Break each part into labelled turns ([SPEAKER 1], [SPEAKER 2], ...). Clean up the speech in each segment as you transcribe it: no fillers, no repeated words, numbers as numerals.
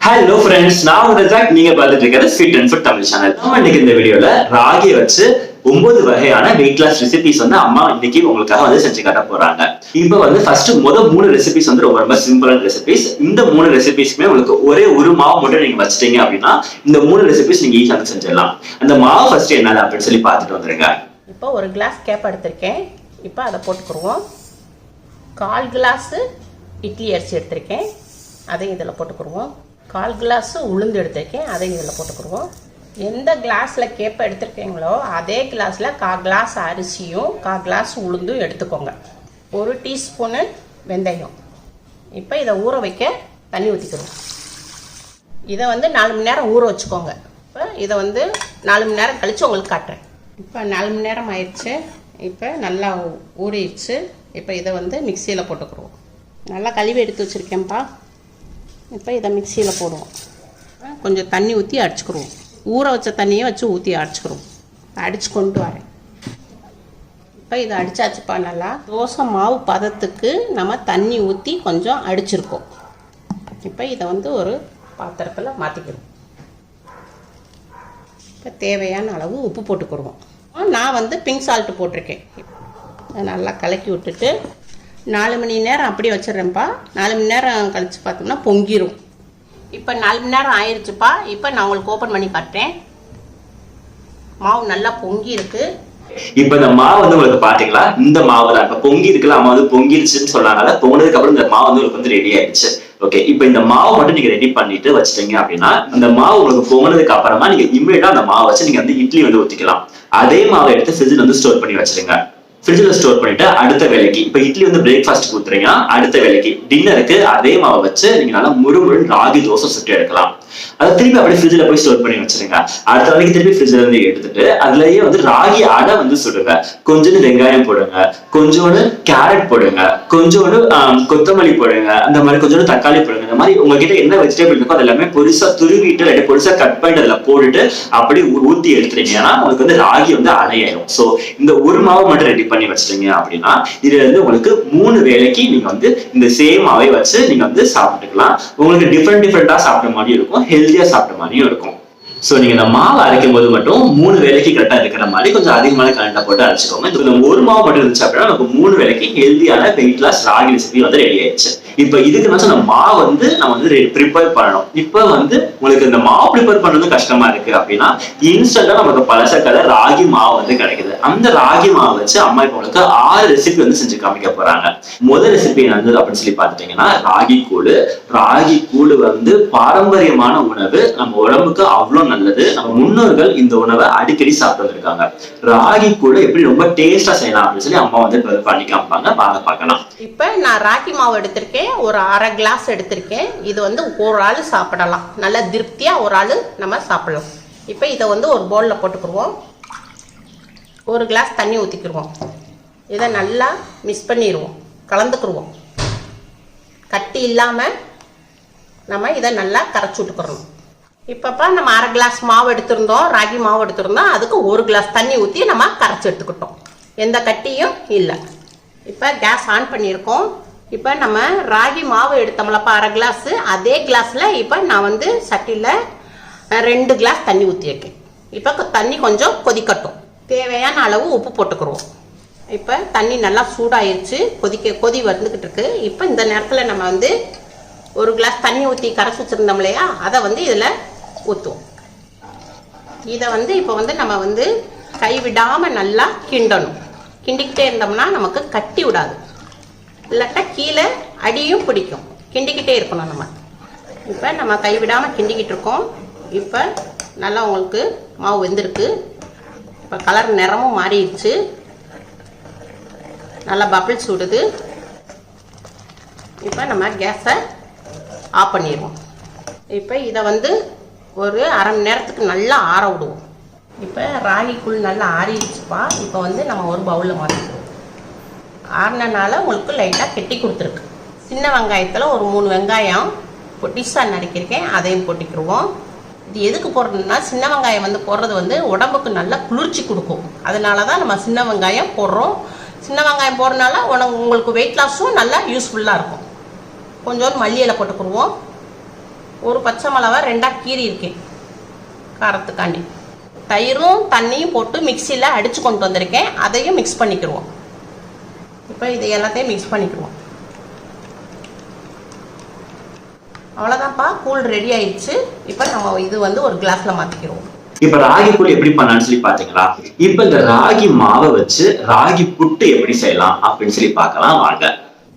[SPEAKER 1] Hello friends, நான் உங்க jack. நீங்க பார்த்துட்டு இருக்கிறது fit and food Tamil channel. நம்ம இன்னைக்கு இந்த வீடியோல ராகியை வச்சு 9 வகையான வெயிட் லாஸ் ரெசிபிஸ் வந்து அம்மா இன்னைக்கு உங்களுக்காக வந்து செஞ்சு காட்ட போறாங்க. இப்போ வந்து ஃபர்ஸ்ட் 3 ரெசிபிஸ் வந்து ரொம்ப சிம்பிளான ரெசிபிஸ். இந்த 3 ரெசிபிஸ்க்குமே உங்களுக்கு ஒரே ஒரு மாவு மட்டும் நீங்க வச்சிட்டீங்க அப்படின்னா இந்த 3 ரெசிபிஸ் நீங்க ஈஸியாக செஞ்சிடலாம். அந்த மாவு ஃபர்ஸ்ட் என்னது அப்படின்னு சொல்லி பார்த்துட்டு வந்துருங்க.
[SPEAKER 2] இப்போ ஒரு கிளாஸ் கேப் எடுத்திருக்கேன். இப்போ அதை போட்டுக்குருவோம். 1/4 கிளாஸ் இட்லி அரிசி எடுத்திருக்கேன், அதையும் இதில் போட்டுக்குருவோம். 1/4 கிளாஸ் உளுந்து எடுத்திருக்கேன், அதையும் இதில் போட்டுக்குருவோம். எந்த கிளாஸில் கேப்பை எடுத்திருக்கீங்களோ அதே கிளாஸில் 1/4 கிளாஸ் அரிசியும் 1/4 கிளாஸ் உளுந்தும் எடுத்துக்கோங்க. 1 டீஸ்பூனு வெந்தயம். இப்போ இதை ஊற வைக்க தண்ணி ஊற்றிக்கணும். இதை வந்து 4 மணி நேரம் ஊற வச்சுக்கோங்க. இப்போ இதை வந்து 4 மணி நேரம் கழித்து உங்களுக்கு காட்டுறேன். இப்போ 4 மணி நேரம் ஆயிடுச்சு. இப்போ நல்லா ஊறிடுச்சு. இப்போ இதை வந்து மிக்சியில் போட்டுக்குருவோம். நல்லா கழுவி எடுத்து வச்சுருக்கேன்ப்பா. இப்போ இதை மிக்சியில் போடுவோம். கொஞ்சம் தண்ணி ஊற்றி அடிச்சுக்கிடுவோம். ஊற வச்ச தண்ணியை வச்சு ஊற்றி அடிச்சுக்கிடுவோம். அடித்து கொண்டு வரேன். இப்போ இதை அடித்தாச்சுப்பா. நல்லா தோசை மாவு பதத்துக்கு நம்ம தண்ணி ஊற்றி கொஞ்சம் அடிச்சிருக்கோம். இப்போ இதை வந்து ஒரு பாத்திரத்தில் மாற்றிக்கிடுவோம். இப்போ தேவையான அளவு உப்பு போட்டுக்கிடுவோம். நான் வந்து பிங்க் சால்ட்டு போட்டிருக்கேன். நல்லா கலக்கி விட்டுட்டு 4 மணி நேரம் அப்படியே வச்சிடறேன்ப்பா. 4 மணி நேரம் கழித்து பார்த்தோம்னா பொங்கிடும். இப்போ 4 மணி நேரம் ஆயிடுச்சுப்பா. இப்போ நான் உங்களுக்கு ஓப்பன் பண்ணி காட்டுறேன். மாவு நல்லா பொங்கி இருக்கு.
[SPEAKER 1] இப்போ இந்த மாவு வந்து உங்களுக்கு பாத்தீங்களா, இந்த மாவு தான் இப்ப பொங்கி இருக்குல்ல. அம்மா வந்து பொங்கிருச்சுன்னு சொன்னாங்க. பொங்கினதுக்கு அப்புறம் இந்த மாவு வந்து உங்களுக்கு வந்து ரெடி ஆயிடுச்சு. ஓகே, இப்போ இந்த மாவு மட்டும் நீங்க ரெடி பண்ணிட்டு வச்சிட்டீங்க அப்படின்னா இந்த மாவு உங்களுக்கு பொங்கினதுக்கு அப்புறமா நீங்க இம்மிடியா அந்த மாவு வச்சு நீங்க வந்து இட்லி வந்து ஊத்திக்கலாம். அதே மாவை எடுத்து ஃப்ரிட்ஜ்ல வந்து ஸ்டோர் பண்ணி வச்சிருங்க. ஃப்ரிட்ஜில் ஸ்டோர் பண்ணிட்டு அடுத்த வேலைக்கு இப்போ இட்லி வந்து பிரேக்ஃபாஸ்ட் ஊத்துறீங்கன்னா அடுத்த வேலைக்கு டின்னருக்கு அதே மாவை வச்சு நீங்க நல்லா முழு ராகி தோசை சுட்டு எடுக்கலாம். அதை திருப்பி அப்படியே ஃப்ரிட்ஜில் போய் ஸ்டோர் பண்ணி வச்சிருங்க. அடுத்த வேலைக்கு திருப்பி ஃப்ரிட்ஜில் இருந்து எடுத்துட்டு அதுலயே வந்து ராகி அடை வந்து சுடுங்க. கொஞ்சோண்டு வெங்காயம் போடுங்க, கொஞ்சோண்டு கேரட் போடுங்க, கொஞ்சோண்டு கொத்தமல்லி போடுங்க, அந்த மாதிரி கொஞ்சோண்டு தக்காளி போடுங்க. இந்த மாதிரி உங்ககிட்ட என்ன வெஜிடபிள் இருக்கோ அது எல்லாமே பொரிசா துருவிட்டு இல்லை பொரிசா கட் பண்ணிட்டு அதில் போட்டுட்டு அப்படியே ஊற்றி எடுத்துட்டீங்கன்னா உங்களுக்கு வந்து ராகி வந்து அடையாயிரும். ஸோ இந்த ஒரு மாவு மட்டும் ரெடி பண்ணி வச்சிட்டீங்க அப்படின்னா இதுல இருந்து உங்களுக்கு 3 வேளைக்கு நீங்க வந்து இந்த சேம் மாவை வச்சு நீங்க வந்து சாப்பிட்டுக்கலாம். உங்களுக்கு டிஃப்ரெண்டா சாப்பிட்ட மாதிரி இருக்கும், ஹெல்தியா சாப்பிட்ட மாதிரியும் இருக்கும். சோ நீங்க இந்த மாவு அரைக்கும் போது மட்டும் 3 வேளைக்கு கரெக்டா இருக்கிற மாதிரி கொஞ்சம் அதிகமான கரண்டா போட்டு அரைச்சுக்கோங்க. இந்த ஒரு மாவு மட்டும் இருந்துச்சு அப்படின்னா நமக்கு 3 வேளைக்கு ஹெல்தியான வெயிட் லாஸ் ராகி ரெசிபி வந்து ரெடி ஆயிடுச்சு. இப்ப இதுக்கு வந்து அந்த மாவு வந்து நம்ம வந்து ப்ரிப்பேர் பண்ணணும். இப்ப வந்து உங்களுக்கு இந்த மாவு ப்ரிப்பேர் பண்றது கஷ்டமா இருக்கு அப்படின்னா இன்ஸ்டன்டா நமக்கு பழசக்கடை ராகி மாவு வந்து கிடைக்குது. அந்த ராகி மாவு வச்சு அம்மா இப்ப உங்களுக்கு 6 ரெசிபி வந்து செஞ்சு காமிக்க போறாங்க. முதல் ரெசிபி என்னது அப்படின்னு சொல்லி பாத்துட்டீங்கன்னா ராகி கூழு. ராகி கூழு வந்து பாரம்பரியமான உணவு, நம்ம உடம்புக்கு அவ்வளவு நல்லது. நம்ம முன்னோர்கள் இந்த உணவை அடிக்கடி சாப்பிட்டு வந்திருக்காங்க. ராகி கூழ எப்படி ரொம்ப டேஸ்டா செய்யலாம் அப்படின்னு சொல்லி அம்மா வந்து பண்ணி காமிப்பாங்க. வாங்க பார்க்கலாம்.
[SPEAKER 2] இப்ப நான் ராகி மாவு எடுத்திருக்கேன், ஒரு 1/2 கிளாஸ் எடுத்திருக்கேன். இது வந்து ஒரு ஆள் சாப்பிடலாம், நல்ல திருப்தியா ஒரு ஆள் நம்ம சாப்பிடலாம். இப்ப இதை வந்து ஒரு பவுல்ல போட்டுக்குருவோம். 1 கிளாஸ் தண்ணி ஊத்திக்கிருவோம். இதை நல்லா மிக்ஸ் பண்ணிடுவோம், கலந்துக்குருவோம். கட்டி இல்லாம நம்ம இதை நல்லா கரைச்சி விட்டுக்கிறோம். இப்பப்ப நம்ம 1/2 கிளாஸ் மாவு எடுத்திருந்தோம், ராகி மாவு எடுத்திருந்தோம். அதுக்கு 1 கிளாஸ் தண்ணி ஊற்றி நம்ம கரைச்சி எடுத்துக்கிட்டோம். எந்த கட்டியும் இல்லை. இப்போ கேஸ் ஆன் பண்ணியிருக்கோம். இப்போ நம்ம ராகி மாவு எடுத்தோம்லப்பா 1/2 கிளாஸ், அதே கிளாஸில் இப்போ நான் வந்து சட்டியில் 2 கிளாஸ் தண்ணி ஊற்றியிருக்கேன். இப்போ தண்ணி கொஞ்சம் கொதிக்கட்டும். தேவையான அளவு உப்பு போட்டுக்கிறோம். இப்போ தண்ணி நல்லா சூடாயிருச்சு, கொதி வந்துக்கிட்டு இருக்கு. இப்போ இந்த நேரத்தில் நம்ம வந்து 1 கிளாஸ் தண்ணி ஊற்றி கரைச்சி வச்சுருந்தோம் இல்லையா, அதை வந்து இதில் ஊற்றுவோம். இதை வந்து இப்போ வந்து நம்ம வந்து கைவிடாமல் நல்லா கிண்டணும். கிண்டிக்கிட்டே இருந்தோம்னா நமக்கு கட்டி விடாது, இல்லாட்டா கீழே அடியும் பிடிக்கும். கிண்டிக்கிட்டே இருக்கணும் நம்ம. இப்போ நம்ம கைவிடாமல் கிண்டிக்கிட்டு இருக்கோம். இப்போ நல்லா உங்களுக்கு மாவு வெந்திருக்கு. இப்போ கலர் நிறமும் மாறிடுச்சு, நல்லா பபிள்ஸ் விடுது. இப்போ நம்ம கேஸை ஆஃப் பண்ணிடுவோம். இப்போ இதை வந்து ஒரு 1/2 மணி நேரத்துக்கு நல்லா ஆற விடுவோம். இப்போ ராகிக்குள் நல்லா ஆறிடுச்சுப்பா. இப்போ வந்து நம்ம ஒரு பவுலில் மாற்றிடுவோம். ஆறினால உங்களுக்கு லைட்டாக கெட்டி கொடுத்துருக்கு. சின்ன வெங்காயத்தில் ஒரு 3 வெங்காயம் பொட்டிஸாக நறுக்கியிருக்கேன், அதையும் போட்டிக்கிடுவோம். இது எதுக்கு போடுறதுன்னா சின்ன வெங்காயம் வந்து போடுறது வந்து உடம்புக்கு நல்லா குளிர்ச்சி கொடுக்கும். அதனால தான் நம்ம சின்ன வெங்காயம் போடுறோம். சின்ன வெங்காயம் போடுறதுனால உங்களுக்கு வெயிட் லாஸும் நல்லா யூஸ்ஃபுல்லாக இருக்கும். கொஞ்சோண்டு மல்லி இலை போட்டுக்கிடுவோம். ஒரு பச்சை மிளகா 2ஆ கீறி இருக்கேன் காரத்துக்காண்டி. தயிரும் தண்ணியும் போட்டு மிக்சியில் அடித்து கொண்டு வந்திருக்கேன், அதையும் மிக்ஸ் பண்ணிக்கிடுவோம். இப்போ இதை எல்லாத்தையும் மிக்ஸ் பண்ணிக்கிடுவோம். அவ்வளோதான்ப்பா, கூழ் ரெடி ஆயிடுச்சு. இப்போ நம்ம இது வந்து ஒரு கிளாஸில் மாற்றிக்கிடுவோம்.
[SPEAKER 1] இப்ப ராகி கூழ் எப்படி பண்ணலாம்னு சொல்லி பாத்தீங்களா? இப்ப இந்த ராகி மாவை வச்சு ராகி புட்டு எப்படி செய்யலாம் அப்படின்னு சொல்லி பார்க்கலாம் வாங்க.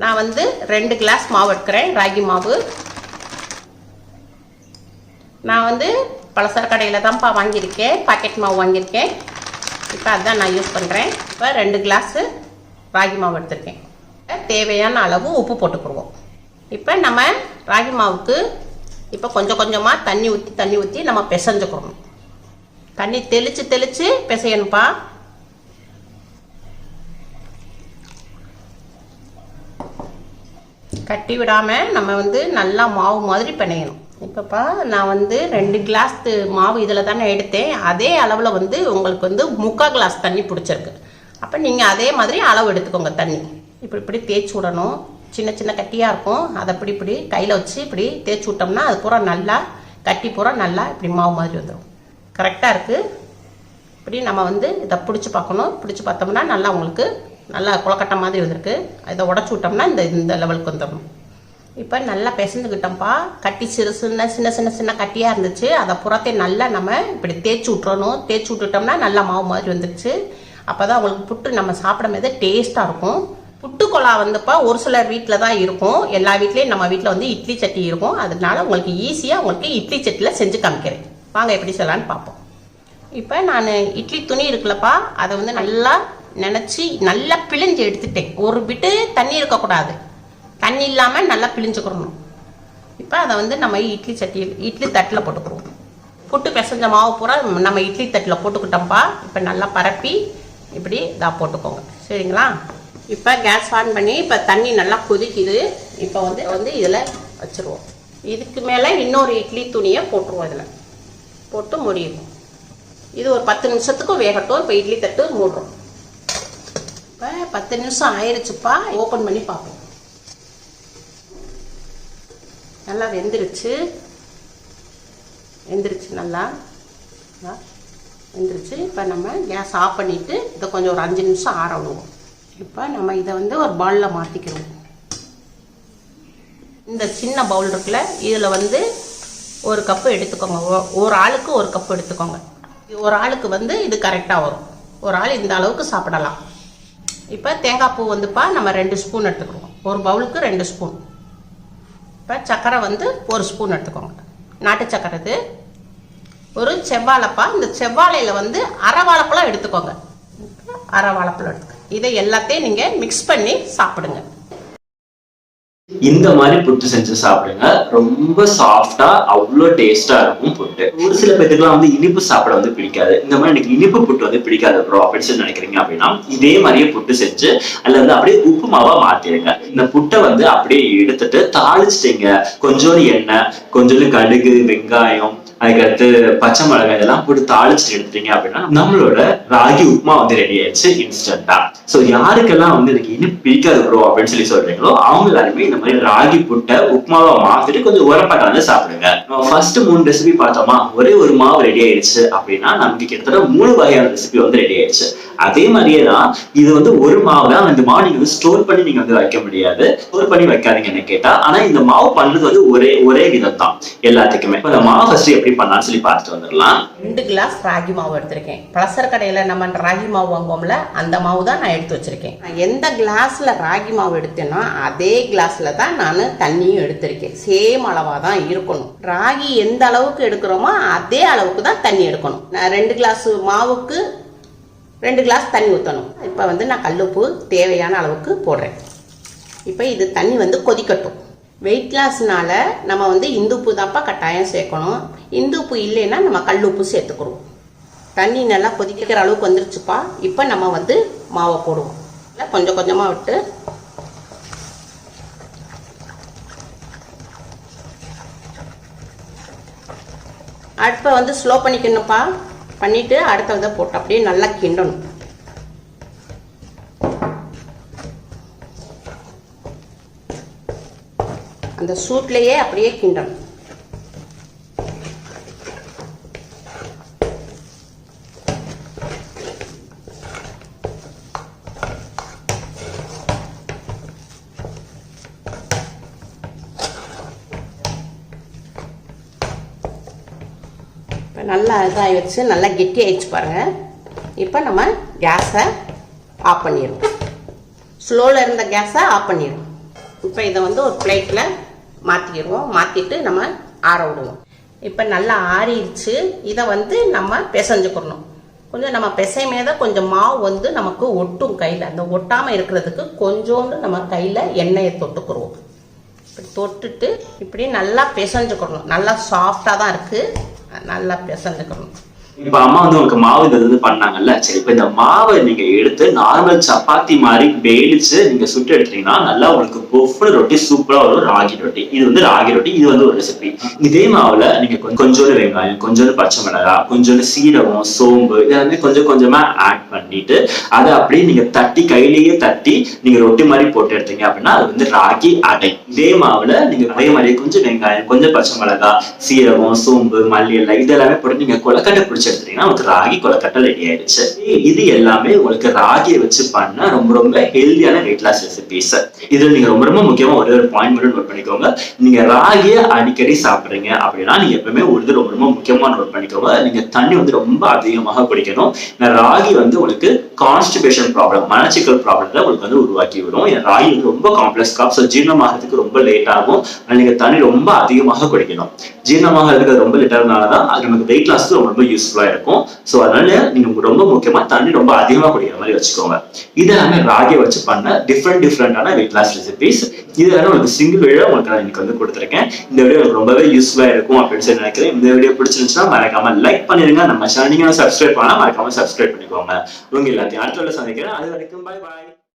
[SPEAKER 2] நான் வந்து 2 கிளாஸ் மாவு எடுக்கிறேன், ராகி மாவு. நான் வந்து பலசர கடையில் தான்ப்பா வாங்கியிருக்கேன், பாக்கெட் மாவு வாங்கியிருக்கேன். இப்போ அதுதான் நான் யூஸ் பண்ணுறேன். இப்போ 2 கிளாஸு ராகி மாவு எடுத்திருக்கேன். தேவையான அளவு உப்பு போட்டுக்கிடுவோம். இப்போ நம்ம ராகி மாவுக்கு இப்போ கொஞ்சம் கொஞ்சமாக தண்ணி ஊற்றி நம்ம பிசைஞ்சுக்கிறோம். தண்ணி தெளித்து பிசையணும்ப்பா. கட்டி விடாமல் நம்ம வந்து நல்லா மாவு மாதிரி பிணையணும். இப்போப்பா நான் வந்து 2 கிளாஸ் மாவு இதில் தானே எடுத்தேன், அதே அளவில் வந்து உங்களுக்கு வந்து 3/4 கிளாஸ் தண்ணி பிடிச்சிருக்கு. அப்போ நீங்கள் அதே மாதிரி அளவு எடுத்துக்கோங்க. தண்ணி இப்படி தேய்ச்சி விடணும். சின்ன சின்ன கட்டியாக இருக்கும், அதை இப்படி கையில் வச்சு இப்படி தேய்ச்சி விட்டோம்னா அது பூரா நல்லா கட்டி பூரா நல்லா இப்படி மாவு மாதிரி வந்துடும். கரெக்டாக இருக்குது. இப்படி நம்ம வந்து இதை பிடிச்சி பார்க்கணும். பிடிச்சி பார்த்தோம்னா நல்லா உங்களுக்கு நல்லா குளக்கட்டை மாதிரி வந்திருக்கு. இதை உடச்சி விட்டோம்னா இந்த லெவலுக்கு வந்துடணும். இப்போ நல்லா பிசைஞ்சுக்கிட்டோம்ப்பா. கட்டி சின்ன கட்டியாக இருந்துச்சு, அதை புறத்தையும் நல்லா நம்ம இப்படி தேய்ச்சி விட்டுறணும். தேய்ச்சி விட்டுட்டோம்னா நல்லா மாவு மாதிரி வந்துடுச்சு. அப்போ தான் உங்களுக்கு புட்டு நம்ம சாப்பிடும்போது டேஸ்ட்டாக இருக்கும். புட்டுக்கொலா வந்துப்பா ஒரு சிலர் வீட்டில் தான் இருக்கும், எல்லா வீட்லேயும் நம்ம வீட்டில் வந்து இட்லி சட்டி இருக்கும். அதனால உங்களுக்கு ஈஸியாக உங்களுக்கு இட்லி சட்டியில் செஞ்சு காமிக்கிறேன். வாங்க எப்படி செய்யலான்னு பார்ப்போம். இப்போ நான் இட்லி துணி இருக்குல்லப்பா, அதை வந்து நல்லா நினச்சி நல்லா பிழிஞ்சு எடுத்துட்டேன். ஒரு பிட்டு தண்ணி இருக்கக்கூடாது, தண்ணி இல்லாமல் நல்லா பிழிஞ்சுக்கிறணும். இப்போ அதை வந்து நம்ம இட்லி தட்டில் போட்டுக்கிறோம். புட்டு பிசைஞ்ச மாவு பூரா நம்ம இட்லி தட்டில் போட்டுக்கிட்டோம்ப்பா. இப்போ நல்லா பரப்பி இப்படி இதாக போட்டுக்கோங்க, சரிங்களா? இப்போ கேஸ் ஆன் பண்ணி இப்போ தண்ணி நல்லா கொதிக்குது. இப்போ வந்து இதில் வச்சுருவோம். இதுக்கு மேலே இன்னொரு இட்லி துணியை போட்டுருவோம். இதில் போட்டு மூடிடுவோம். இது ஒரு 10 நிமிஷத்துக்கு வேகட்டும். இப்போ இட்லி தட்டு மூடுறோம். இப்போ 10 நிமிஷம் ஆயிடுச்சுப்பா. ஓப்பன் பண்ணி பார்ப்போம். நல்லா வெந்துருச்சு நல்லா வெந்துருச்சு. இப்போ நம்ம கேஸ் ஆஃப் பண்ணிவிட்டு இதை கொஞ்சம் ஒரு 5 நிமிஷம் ஆற விடுவோம். இப்போ நம்ம இதை வந்து ஒரு பவுலில் மாற்றிக்கிறோம். இந்த சின்ன பவுல் இருக்குல்ல, இதில் வந்து 1 கப்பு எடுத்துக்கோங்க. ஒரு ஆளுக்கு 1 கப்பு எடுத்துக்கோங்க. ஒரு ஆளுக்கு வந்து இது கரெக்டாக வரும். ஒரு ஆள் இந்த அளவுக்கு சாப்பிடலாம். இப்போ தேங்காய் பூ வந்துப்பா நம்ம 2 ஸ்பூன் எடுத்துக்கிறோம். ஒரு பவுலுக்கு 2 ஸ்பூன். இப்போ சர்க்கரை வந்து 1 ஸ்பூன் எடுத்துக்கோங்க. நாட்டு சர்க்கரை. இது ஒரு செவ்வாழைப்பா. இந்த செவ்வாழையில் வந்து அரை வாழைப்பழம் எடுத்துக்கோங்க. அரை வாழைப்பழம் எடுத்துக்கோங்க. இதை எல்லாத்தையும் நீங்கள் மிக்ஸ் பண்ணி சாப்பிடுங்க.
[SPEAKER 1] இந்த மாதிரி புட்டு செஞ்சு சாப்பிடுங்க. ரொம்ப சாஃப்டா அவ்வளோ டேஸ்டா இருக்கும் புட்டு. ஒரு சில பேருக்குலாம் வந்து இனிப்பு சாப்பிட வந்து பிடிக்காது. இந்த மாதிரி எனக்கு இனிப்பு புட்டு வந்து பிடிக்காது ப்ரோ அப்படின்னு சொல்லி நினைக்கிறீங்க அப்படின்னா இதே மாதிரியே புட்டு செஞ்சு அதில் வந்து அப்படியே உப்பு மாவா மாத்திடுங்க. இந்த புட்டை வந்து அப்படியே எடுத்துட்டு தாளிச்சிட்டீங்க. கொஞ்சோண்டு எண்ணெய், கொஞ்சோண்டு கடுகு, வெங்காயம், அதுக்கடுத்து பச்சை மிளகாய் இதெல்லாம் போட்டு தாளிச்சு எடுத்துட்டீங்க அப்படின்னா நம்மளோட ராகி உப்புமா வந்து ரெடி ஆயிடுச்சு இன்ஸ்டன்டா. சோ யாருக்கெல்லாம் வந்து எனக்கு இனிப்பு பிடிக்காது ப்ரோ அப்படின்னு சொல்லி சொல்றீங்களோ அவங்க எல்லாருமே இந்த மாதிரி ராகி புட்டை உப்புமாவா மாத்திட்டு கொஞ்சம் உரப்பாட்ட வந்து சாப்பிடுங்க. ஃபர்ஸ்ட் 3 ரெசிபி பார்த்தோமா, ஒரே ஒரு மாவு ரெடி ஆயிடுச்சு அப்படின்னா நமக்கு கிட்டத்தட்ட 3 வகையான ரெசிபி வந்து ரெடி ஆயிடுச்சு. அதே மாதிரியே தான் இது வந்து ஒரு மாவு தான். இந்த மாவு நீங்க வந்து ஸ்டோர் பண்ணி நீங்க வந்து வைக்க முடியாது. ஸ்டோர் பண்ணி வைக்காதீங்கன்னு கேட்டா, ஆனா இந்த மாவு பண்றது வந்து ஒரே விதம் தான் எல்லாத்துக்குமே. இந்த மாவு ஃபர்ஸ்ட் எப்படி பண்ணலாம்னு சொல்லி பார்த்துட்டு வந்துடலாம்.
[SPEAKER 2] 2 கிளாஸ் ராகி மாவு எடுத்திருக்கேன். பலசர கடையில நம்ம ராகி மாவு வாங்குவோம்ல, அந்த மாவு தான் நான் எடுத்து வச்சிருக்கேன். எந்த கிளாஸ்ல ராகி மாவு எடுத்தேனோ அதே கிளாஸ்ல தான் நான் தண்ணியும் எடுத்திருக்கேன். சேம் அளவா தான் இருக்கணும். ராகி எந்த அளவுக்கு எடுக்கிறோமோ அதே அளவுக்கு தான் தண்ணி எடுக்கணும். நான் 2 கிளாஸ் மாவுக்கு 2 கிளாஸ் தண்ணி ஊற்றணும். இப்போ வந்து நான் கல்லுப்பு தேவையான அளவுக்கு போடுறேன். இப்போ இது தண்ணி வந்து கொதிக்கட்டும். வெயிட் லாஸ்னால நம்ம வந்து இந்துப்பு தான்ப்பா கட்டாயம் சேர்க்கணும். இந்துப்பு இல்லைன்னா நம்ம கல்லுப்பு சேர்த்துக்கிறோம். தண்ணி நல்லா கொதிக்கிற அளவுக்கு வந்துருச்சுப்பா. இப்போ நம்ம வந்து மாவை போடுவோம். கொஞ்சம் கொஞ்சமாக விட்டு அடுப்பை வந்து ஸ்லோ பண்ணிக்கணும்ப்பா. பண்ணிட்டு அடுத்த போட்டு அப்படியே நல்லா கிண்டணும். அந்த சூட்லேயே அப்படியே கிண்டணும். நல்லா இதாகிடுச்சு, நல்லா கெட்டி ஆயிடுச்சு பாருங்கள். இப்போ நம்ம கேஸை ஆஃப் பண்ணிடுவோம். ஸ்லோவில் இருந்த கேஸை ஆஃப் பண்ணிடுவோம். இப்போ இதை வந்து ஒரு பிளேட்டில் மாற்றிடுவோம். மாற்றிட்டு நம்ம ஆற விடுவோம். இப்போ நல்லா ஆறிடுச்சு. இதை வந்து நம்ம பிசைஞ்சுக்கணும். கொஞ்சம் நம்ம பிசையுமே தான் கொஞ்சம் மாவு வந்து நமக்கு ஒட்டும் கையில். அந்த ஒட்டாமல் இருக்கிறதுக்கு கொஞ்சோண்டு நம்ம கையில் எண்ணெயை தொட்டுக்குருவோம். இப்படி தொட்டுட்டு இப்படி நல்லா பிசைஞ்சுக்கணும். நல்லா சாஃப்டாக தான் இருக்குது, நல்லா பிசைஞ்சுக்கணும்.
[SPEAKER 1] இப்ப அம்மா வந்து உங்களுக்கு மாவு இது பண்ணாங்கல்ல, சரி இப்ப இந்த மாவை நீங்க எடுத்து நார்மல் சப்பாத்தி மாதிரி வேலிச்சு நீங்க சுட்டு எடுத்தீங்கன்னா நல்லா உங்களுக்கு பொஃப்னு ரொட்டி சூப்பரா வரும். ராகி ரொட்டி, இது வந்து ராகி ரொட்டி, இது வந்து ஒரு ரெசிபி. இதே மாவுல நீங்க கொஞ்சோண்டு வெங்காயம், கொஞ்சோண்டு பச்சை மிளகாய், கொஞ்சோண்டு சீரகம், சோம்பு இதெல்லாமே கொஞ்சம் கொஞ்சமா ஆட் பண்ணிட்டு அதை அப்படியே நீங்க தட்டி கையிலேயே தட்டி நீங்க ரொட்டி மாதிரி போட்டு எடுத்தீங்க அப்படின்னா அது வந்து ராகி அடை. இதே மாவுல நீங்க அதே மாதிரி கொஞ்சம் வெங்காயம், கொஞ்சம் பச்சை மிளகாய், சீரகம், சோம்பு, மல்லி எல்லாம் இதெல்லாமே போட்டு நீங்க கொலக்கட்டை பிடிச்சி எடுத்தீங்கன்னா உங்களுக்கு ராகி கொலக்கட்டை ரெடி ஆயிடுச்சு. இது எல்லாமே உங்களுக்கு ராகியை வச்சு பண்ண ரொம்ப ரொம்ப ஹெல்தியான வெயிட் லாஸ் ரெசிபிஸ். இதுல நீங்க ரொம்ப ரொம்ப முக்கியமா ஒரு பாயிண்ட் மட்டும் நோட் பண்ணிக்கோங்க. நீங்க ராகியை அடிக்கடி சாப்பிடுறீங்க அப்படின்னா நீங்க எப்பவுமே ஒரு ரொம்ப ரொம்ப முக்கியமா நோட் பண்ணிக்கோங்க, நீங்க தண்ணி வந்து ரொம்ப அதிகமாக குடிக்கணும். ராகி வந்து உங்களுக்கு கான்ஸ்டிபேஷன் ப்ராப்ளம், மலச்சிக்கல் ப்ராப்ளத்தை உங்களுக்கு வந்து உருவாக்கி விடும். ராகி வந்து ரொம்ப காம்ப்ளெக்ஸ் கார்ப்ஸ், ஜீரணமாகிறதுக்கு ரொம்ப லேட் ஆகும். நீங்க தண்ணி ரொம்ப அதிகமாக குடிக்கணும். ஜீரணமாகிறதுக்கு ரொம்ப லேட் ஆகுறதுனாலதான் அது நமக்கு வெயிட் லாஸ்க்கு ரொம்ப யூஸ்ஃபுல்லா இருக்கும். சோ அதனால நீங்க ரொம்ப முக்கியமா தண்ணி ரொம்ப அதிகமா குடிக்கிற மாதிரி வச்சுக்கோங்க. இதெல்லாமே ராகியை வச்சு பண்ண டிஃப்ரெண்டான வெயிட் லாஸ் ரெசிபிஸ். இதெல்லாம் உங்களுக்கு சிங்கிள் வீடியோ உங்களுக்கு நான் இன்னைக்கு வந்து கொடுத்துருக்கேன். இந்த வீடியோ உங்களுக்கு ரொம்பவே யூஸ்ஃபுல்லா இருக்கும் அப்படின்னு சொல்லி நினைக்கிறேன். இந்த வீடியோ பிடிச்சிருந்துச்சுன்னா மறக்காம லைக் பண்ணிருங்க. நம்ம சேனல் நீங்க சப்ஸ்கிரைப் பண்ணா மறக்காம சப்ஸ்கிரைப் பண்ணிக்கோங்க. உங்க எல்லாத்தையும் அடுத்த சந்திக்கிறேன். அது வரைக்கும் பாய் பாய்.